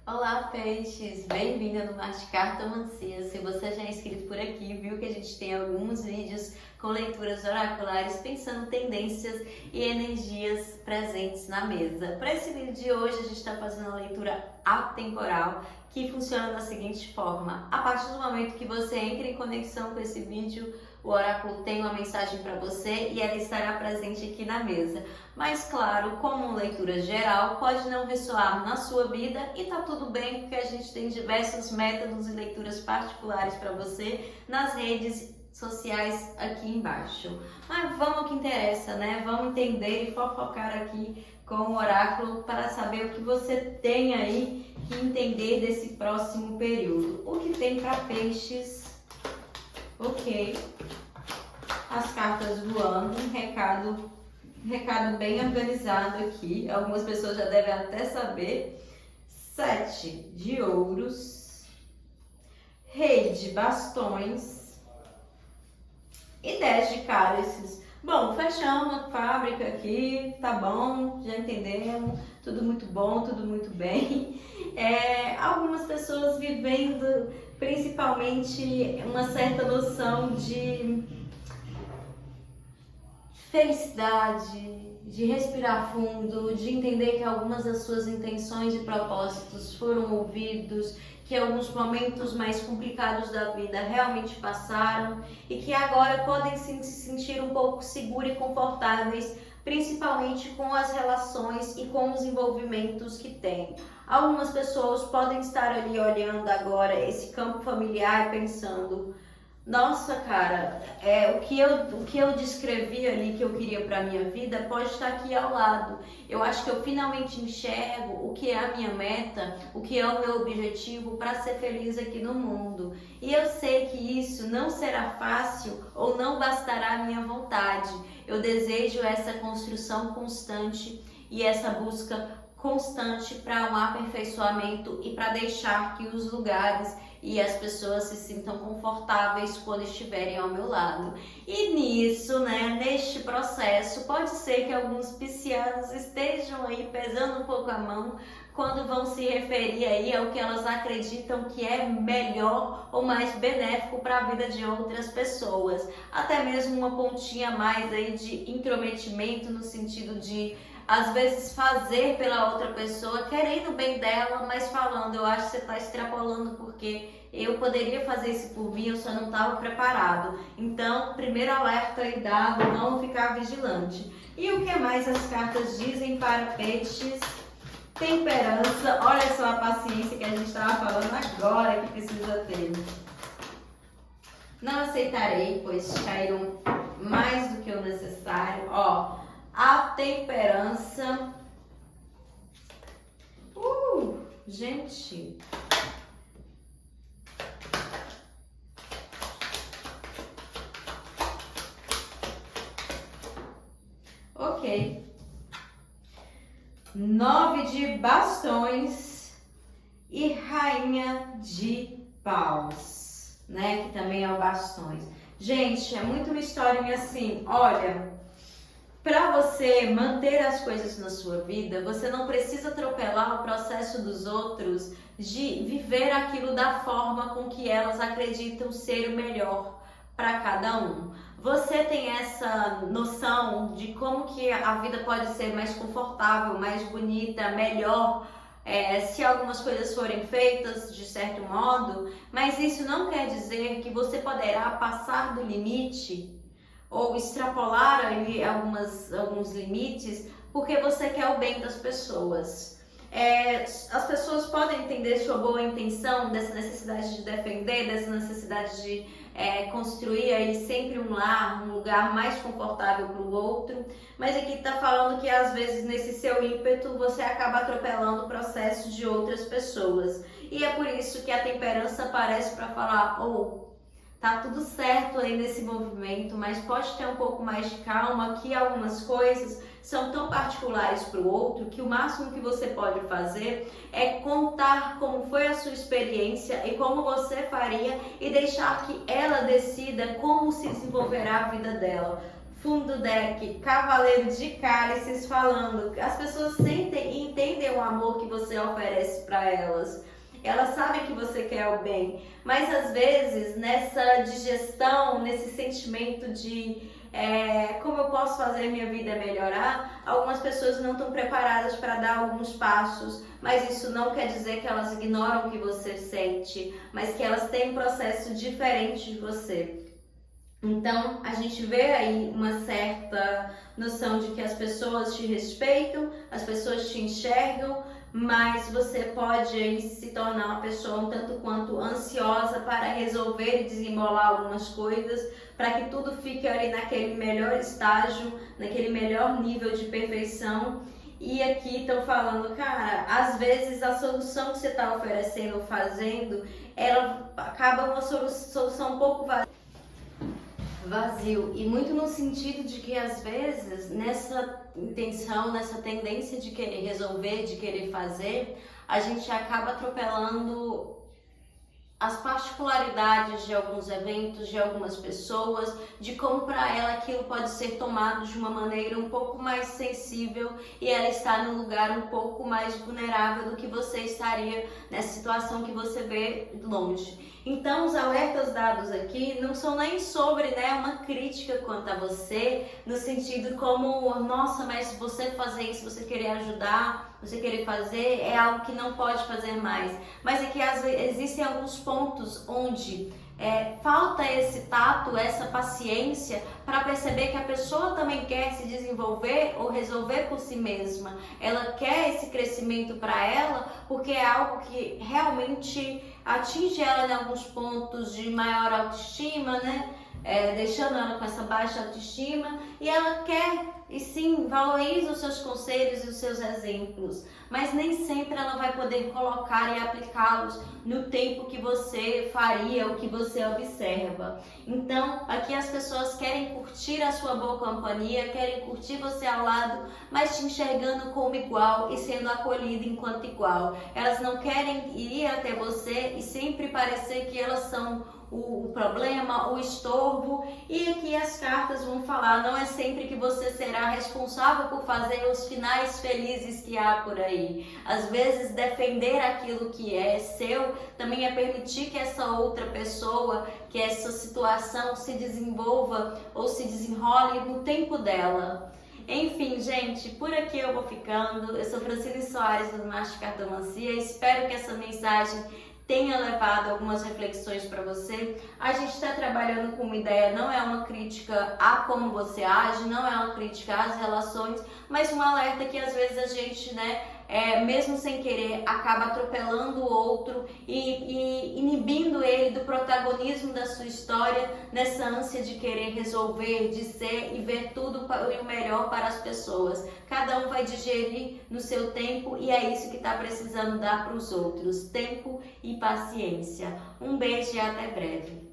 Olá, peixes! Bem-vinda no Mar de Cartomancia. Se você já é inscrito por aqui, viu que a gente tem alguns vídeos com leituras oraculares pensando tendências e energias presentes na mesa. Para esse vídeo de hoje, a gente está fazendo uma leitura atemporal que funciona da seguinte forma: a partir do momento que você entra em conexão com esse vídeo, o oráculo tem uma mensagem para você e ela estará presente aqui na mesa. Mas claro, como leitura geral, pode não ressoar na sua vida e tá tudo bem, porque a gente tem diversos métodos e leituras particulares para você nas redes sociais aqui embaixo. Mas vamos ao que interessa, né? Vamos entender e fofocar aqui com o oráculo para saber o que você tem aí que entender desse próximo período. O que tem para peixes? Ok. As cartas voando, um recado bem organizado aqui. Algumas pessoas já devem até saber. 7 de ouros, rei de bastões e 10 de cálices. Bom, fechamos a fábrica aqui, tá bom, já entendemos, tudo muito bom, tudo muito bem. Algumas pessoas vivendo principalmente uma certa noção de felicidade, de respirar fundo, de entender que algumas das suas intenções e propósitos foram ouvidos, que alguns momentos mais complicados da vida realmente passaram e que agora podem se sentir um pouco seguros e confortáveis, principalmente com as relações e com os envolvimentos que têm. Algumas pessoas podem estar ali olhando agora esse campo familiar e pensando: nossa, cara, o que eu descrevi ali que eu queria para minha vida pode estar aqui ao lado. Eu acho que eu finalmente enxergo o que é a minha meta, o que é o meu objetivo para ser feliz aqui no mundo. E eu sei que isso não será fácil ou não bastará a minha vontade. Eu desejo essa construção constante e essa busca constante para um aperfeiçoamento e para deixar que os lugares e as pessoas se sintam confortáveis quando estiverem ao meu lado. E nisso, né, neste processo, pode ser que alguns piscianos estejam aí pesando um pouco a mão quando vão se referir aí ao que elas acreditam que é melhor ou mais benéfico para a vida de outras pessoas. Até mesmo uma pontinha a mais aí de intrometimento no sentido de às vezes fazer pela outra pessoa, querendo o bem dela, mas falando: eu acho que você está extrapolando porque eu poderia fazer isso por mim, eu só não estava preparado. Então, primeiro alerta aí dado, vamos ficar vigilante. E o que mais as cartas dizem para peixes? Temperança. Olha só a paciência que a gente estava falando agora que precisa ter. Não aceitarei, pois caíram mais do que o necessário. Ó, a temperança. Gente. Ok. 9 de bastões e rainha de paus, né? Que também é o bastões. Gente, é muito uma historinha assim, olha. Para você manter as coisas na sua vida, você não precisa atropelar o processo dos outros de viver aquilo da forma com que elas acreditam ser o melhor para cada um. Você tem essa noção de como que a vida pode ser mais confortável, mais bonita, melhor, se algumas coisas forem feitas de certo modo, mas isso não quer dizer que você poderá passar do limite ou extrapolar aí alguns limites porque você quer o bem das pessoas. As pessoas podem entender sua boa intenção, dessa necessidade de defender, dessa necessidade de construir aí sempre um lar, um lugar mais confortável para o outro, mas aqui está falando que às vezes nesse seu ímpeto você acaba atropelando o processo de outras pessoas. E é por isso que a temperança aparece para falar: tá tudo certo aí nesse movimento, mas pode ter um pouco mais de calma, que algumas coisas são tão particulares para o outro que o máximo que você pode fazer é contar como foi a sua experiência e como você faria e deixar que ela decida como se desenvolverá a vida dela. fundo deck, Cavaleiro de Cálices falando. As pessoas sentem e entendem o amor que você oferece para elas. Elas sabem que você quer o bem, mas às vezes nessa digestão, nesse sentimento de como eu posso fazer minha vida melhorar, algumas pessoas não estão preparadas para dar alguns passos, mas isso não quer dizer que elas ignoram o que você sente, mas que elas têm um processo diferente de você. Então, a gente vê aí uma certa noção de que as pessoas te respeitam, as pessoas te enxergam, mas você pode aí se tornar uma pessoa um tanto quanto ansiosa para resolver e desembolar algumas coisas, para que tudo fique ali naquele melhor estágio, naquele melhor nível de perfeição. E aqui estão falando, cara, às vezes a solução que você está oferecendo ou fazendo, ela acaba uma solução um pouco vazio, e muito no sentido de que às vezes nessa intenção, nessa tendência de querer resolver, de querer fazer, a gente acaba atropelando as particularidades de alguns eventos, de algumas pessoas, de como para ela aquilo pode ser tomado de uma maneira um pouco mais sensível e ela está num lugar um pouco mais vulnerável do que você estaria nessa situação que você vê longe. Então, os alertas dados aqui não são nem sobre, uma crítica quanto a você, no sentido como, nossa, mas você fazer isso, você querer ajudar, você querer fazer, é algo que não pode fazer mais. Mas é que às vezes existem alguns pontos onde falta esse tato, essa paciência para perceber que a pessoa também quer se desenvolver ou resolver por si mesma. Ela quer esse crescimento para ela porque é algo que realmente atinge ela em alguns pontos de maior autoestima, deixando ela com essa baixa autoestima, e ela quer, e sim, valoriza os seus conselhos e os seus exemplos, mas nem sempre ela vai poder colocar e aplicá-los no tempo que você faria, o que você observa. Então, aqui as pessoas querem curtir a sua boa companhia, querem curtir você ao lado, mas te enxergando como igual e sendo acolhida enquanto igual. Elas não querem ir até você e sempre parecer que elas são o problema, o estorvo, e aqui as cartas vão falar, não é sempre que você será responsável por fazer os finais felizes que há por aí. Às vezes defender aquilo que é seu também é permitir que essa outra pessoa, que essa situação se desenvolva ou se desenrole no tempo dela. Enfim, gente, por aqui eu vou ficando. Eu sou Francine Soares do Master Cartomancia. Espero que essa mensagem tenha levado algumas reflexões para você. A gente está trabalhando com uma ideia, não é uma crítica a como você age, não é uma crítica às relações, mas um alerta que às vezes a gente, mesmo sem querer, acaba atropelando o outro e inibindo ele do protagonismo da sua história, nessa ânsia de querer resolver, de ser e ver tudo o melhor para as pessoas. Cada um vai digerir no seu tempo e é isso que está precisando dar para os outros, tempo e paciência. Um beijo e até breve.